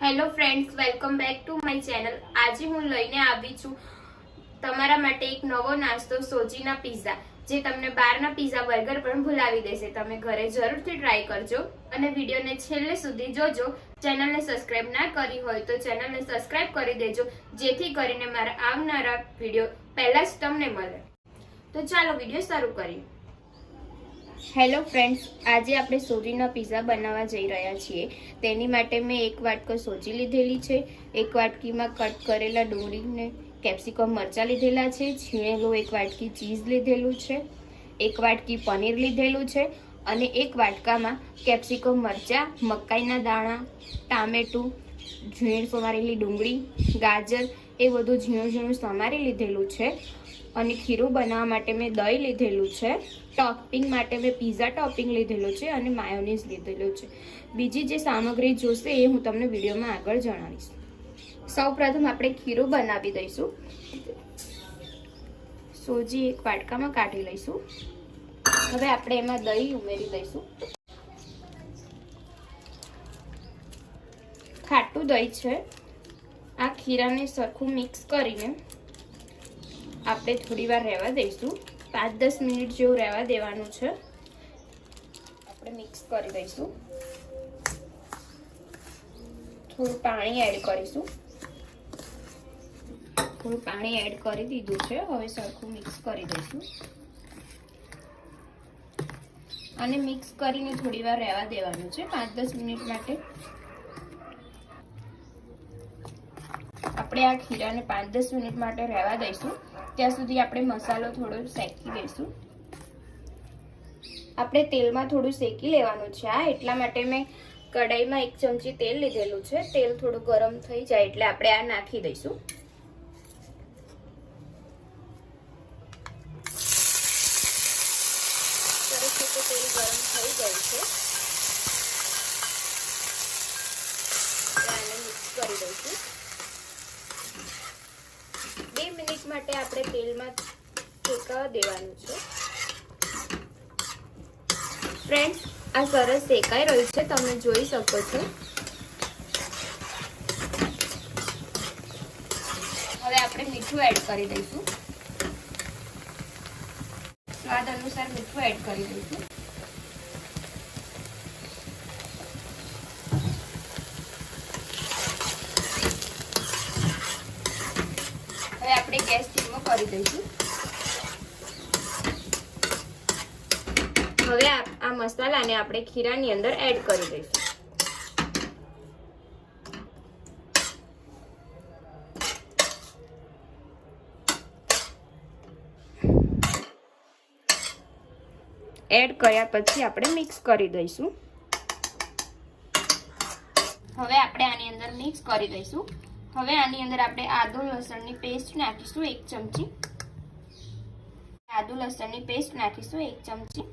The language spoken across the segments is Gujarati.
Hello friends, welcome back to my channel. આજે હું લઈને આવી છું તમારા માટે એક નવો નાસ્તો, સોજીના પિઝા, જે તમને બહારના પિઝા બર્ગર પણ ભૂલાવી દેશે। તમે ઘરે જરૂરથી ટ્રાય કરજો અને વિડીયોને છેલ્લે સુધી જોજો। ચેનલને સબસ્ક્રાઇબ ના કરી હોય તો ચેનલને સબસ્ક્રાઇબ કરી દેજો, જેથી કરીને મારા આવનારા વિડીયો પહેલા જ તમને મળે। તો ચાલો વિડીયો શરૂ કરીએ। હેલો ફ્રેન્ડ્સ, આજે આપણે સોજીના પિઝા બનાવવા જઈ રહ્યા છીએ। તેની માટે મેં એક વાટકો સોજી લીધેલી છે, એક વાટકીમાં કટ કરેલા ડુંગળીને કેપ્સિકમ મરચાં લીધેલા છે, છીણેલું એક વાટકી ચીઝ લીધેલું છે, એક વાટકી પનીર લીધેલું છે અને એક વાટકામાં કેપ્સિકમ મરચાં, મકાઈના દાણા, ટામેટું, ઝીણી સમારેલી ડુંગળી, ગાજર એ બધું ઝીણું ઝીણું સમારી લીધેલું છે। અને ખીરું બનાવવા માટે મેં દહીં લીધેલું છે, ટોપિંગ માટે મેં પિઝા ટોપિંગ લીધેલું છે અને માયોનીઝ લીધેલું છે। બીજી જે સામગ્રી જોશે એ હું તમને વિડીયોમાં આગળ જણાવીશ। સૌપ્રથમ આપણે ખીરું બનાવી દઈશું। સોજી એક વાટકામાં કાઢી લઈશું। હવે આપણે એમાં દહીં ઉમેરી દઈશું। ખાટું દહીં છે। આ ખીરાને સરખું મિક્સ કરીને આપણે થોડી વાર રહેવા દઈશું। 5-10 મિનિટ જેવું રહેવા દેવાનું છે। આપણે મિક્સ કરી દઈશું। થોડું પાણી એડ કરીશું। થોડું પાણી એડ કરી દીધું છે। હવે સરખું મિક્સ કરી દઈશું અને મિક્સ કરીને થોડી વાર રહેવા દેવાનું છે 5-10 મિનિટ માટે। આપણે આ ખીરાને 5-10 મિનિટ માટે રહેવા દઈશું। ત્યાં સુધી આપણે મસાલો થોડો શેકી દઈશું। આપણે તેલમાં થોડું શેકી લેવાનું છે। આ એટલા માટે મેં કઢાઈમાં 1 ચમચી તેલ લીધેલું છે। તેલ થોડું ગરમ થઈ જાય એટલે આપણે આ નાખી દઈશું। સરસ રીતે તેલ ગરમ થઈ ગયું છે। આને મિક્સ કરી દઈશું। 2 મિનિટ માટે આપણે તેલમાં શેકાવા દેવાનું છે। ફ્રેન્ડ્સ, આ સરસ શેકાઈ રહ્યું છે, તમે જોઈ શકો છો। હવે આપણે મીઠું એડ કરી દઈશું। સ્વાદ અનુસાર મીઠું એડ કરી દઈશું। હવે આપણે ગેસ ધીમો કરી દઈશું। હવે આ મસાલાને આપણે ખીરાની અંદર એડ કરી દઈશું। એડ કર્યા પછી આપણે મિક્સ કરી દઈશું। હવે આપણે આની અંદર મિક્સ કરી દઈશું। હવે આની અંદર આપણે આદુ લસણની પેસ્ટ નાખીશું 1 ચમચી। આદુ લસણની પેસ્ટ નાખીશું 1 ચમચી।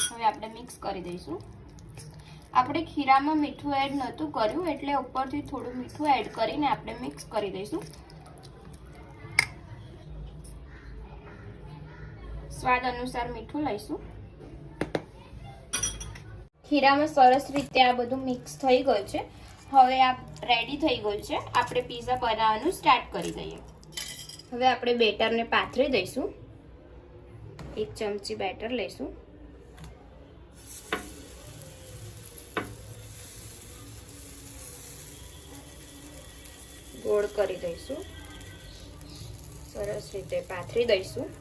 હવે આપણે મિક્સ કરી દઈશું। આપણે ખીરામાં મીઠું એડ નહોતું કર્યું એટલે ઉપરથી થોડું મીઠું એડ કરીને આપણે મિક્સ કરી દઈશું। સ્વાદ અનુસાર મીઠું લઈશું। ખીરામાં સરસ રીતે આ બધું મિક્સ થઈ ગયું છે। હવે આ રેડી થઈ ગયું છે। આપણે પિઝા બનાવવાનું સ્ટાર્ટ કરી દઈએ। હવે આપણે બેટરને પાથરી દઈશું। 1 ચમચી બેટર લઈશું। ગોળ કરી દઈશું। સરસ રીતે પાથરી દઈશું।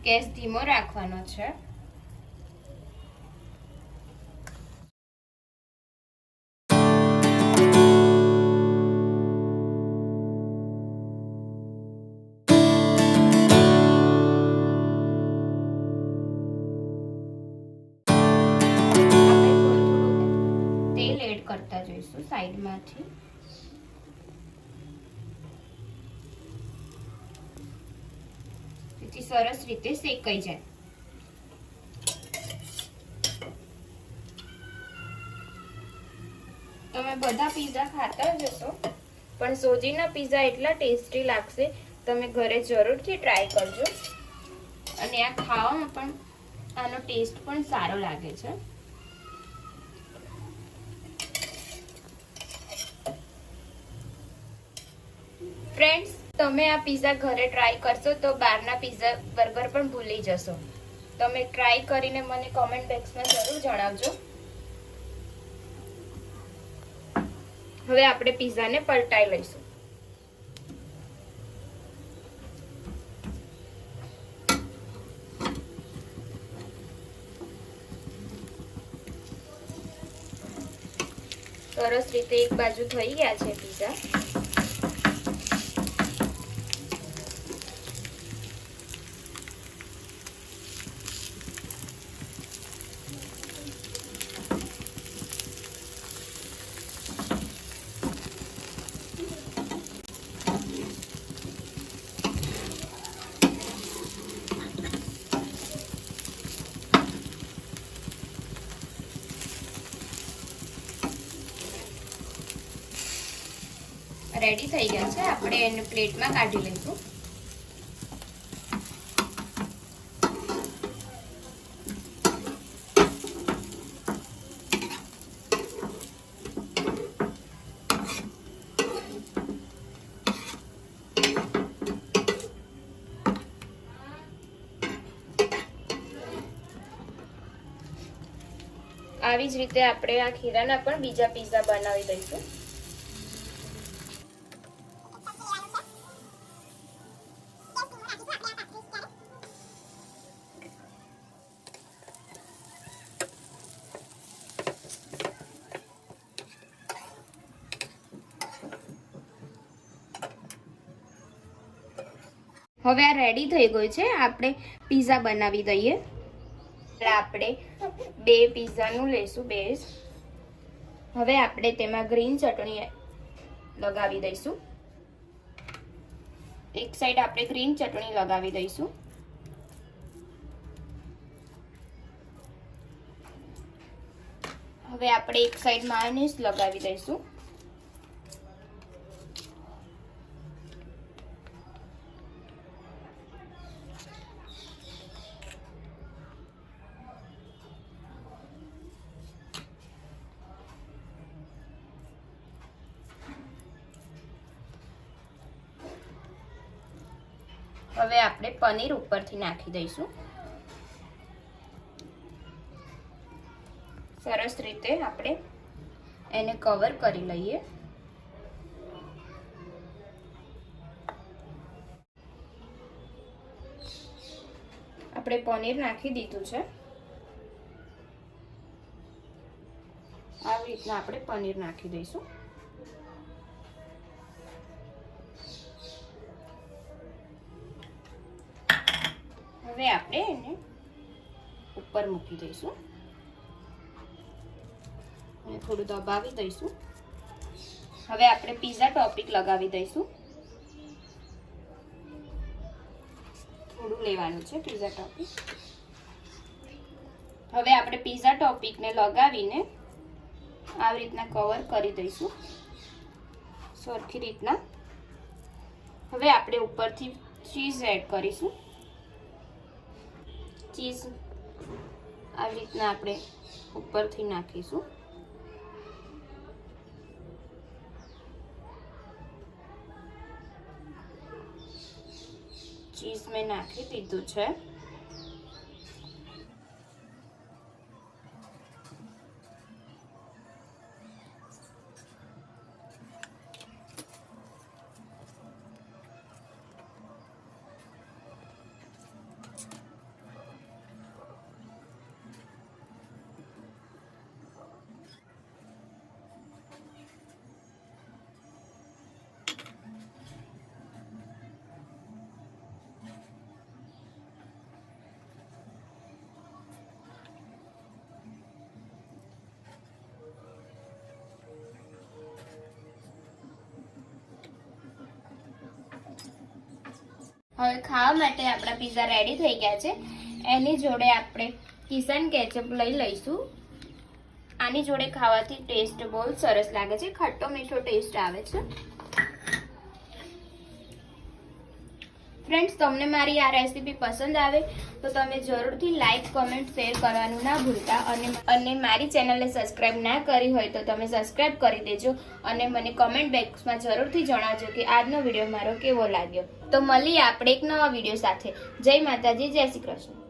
ગેસ ધીમો રાખવાનો છે। તેલ એડ કરતા જઈશું સાઈડમાંથી। થી સરસ રીતે શેકાઈ જાય। તમે બધા પીઝા ખાતા જ હશો, પણ સોજીના પીઝા એટલા ટેસ્ટી લાગશે, તમે ઘરે જરૂરથી ટ્રાય કરજો। અને આ ખાવામાં પણ આનો ટેસ્ટ પણ સારો લાગે છે। ફ્રેન્ડ્સ, તમે આ પીઝા ઘરે ટ્રાય કરશો તો બહારના પીઝા બર્ગર પણ ભૂલી જશો। તમે ટ્રાય કરીને મને કોમેન્ટ બોક્સમાં જરૂર જણાવજો। હવે આપણે પીઝાને પલટાઈ લઈશું। સરસ રીતે એક બાજુ થઈ ગયા છે પીઝા। રેડી થઈ ગયા છે, આપણે એને પ્લેટમાં કાઢી લઈશું। આવી જ રીતે આપણે આ ખીરાના પણ બીજા પીઝા બનાવી દઈશું। હવે આ રેડી થઈ ગયું છે, આપણે પીઝા બનાવી દઈએ। આપણે બે પીઝાનું લઈશું બેઝ। હવે આપણે તેમાં ગ્રીન ચટણી લગાવી દઈશું। એક સાઈડ આપણે ગ્રીન ચટણી લગાવી દઈશું। હવે આપણે એક સાઈડ માયોનીઝ લગાવી દઈશું। હવે આપણે પનીર ઉપરથી નાખી દઈશું। સરસ રીતે આપણે એને કવર કરી લઈએ। આપણે પનીર નાખી દીધું છે। આવી રીતના આપણે પનીર નાખી દઈશું। હવે આપણે એને ઉપર મૂકી દઈશું અને થોડું દબાવી દઈશું। હવે આપણે પીઝા ટોપિંગ લગાવી દઈશું। થોડું લેવાનું છે પીઝા ટોપિંગ। હવે આપણે પીઝા ટોપિંગને લગાવીને આવી રીતના કવર કરી દઈશું સરખી રીતના। હવે આપણે ઉપરથી ચીઝ એડ કરીશું। ચીઝ આવી રીતના આપણે ઉપરથી નાખીશું। ચીઝ મેં નાખી દીધું છે। હવે ખાવા માટે આપણા પીઝા રેડી થઈ ગયા છે. એની જોડે આપણે કિચન કેચઅપ લઈ લઈશું. આની જોડે ખાવાથી ટેસ્ટ બહુ સરસ લાગે છે, ખટ્ટો મીઠો ટેસ્ટ આવે છે. ફ્રેન્ડ્સ, તમને મારી આ રેસીપી પસંદ આવે તો તમે જરૂરથી લાઈક, કમેન્ટ, શેર કરવાનું ના ભૂલતા. અને મારી ચેનલને સબસ્ક્રાઇબ ના કરી હોય તો તમે સબસ્ક્રાઇબ કરી દેજો અને મને કમેન્ટ બોક્સમાં જરૂરથી જણાવજો કે આજનો વિડીયો મારો કેવો લાગ્યો. તો મળીએ આપણે એક નવા વિડીયો સાથે. જય માતાજી, જય શ્રી કૃષ્ણ.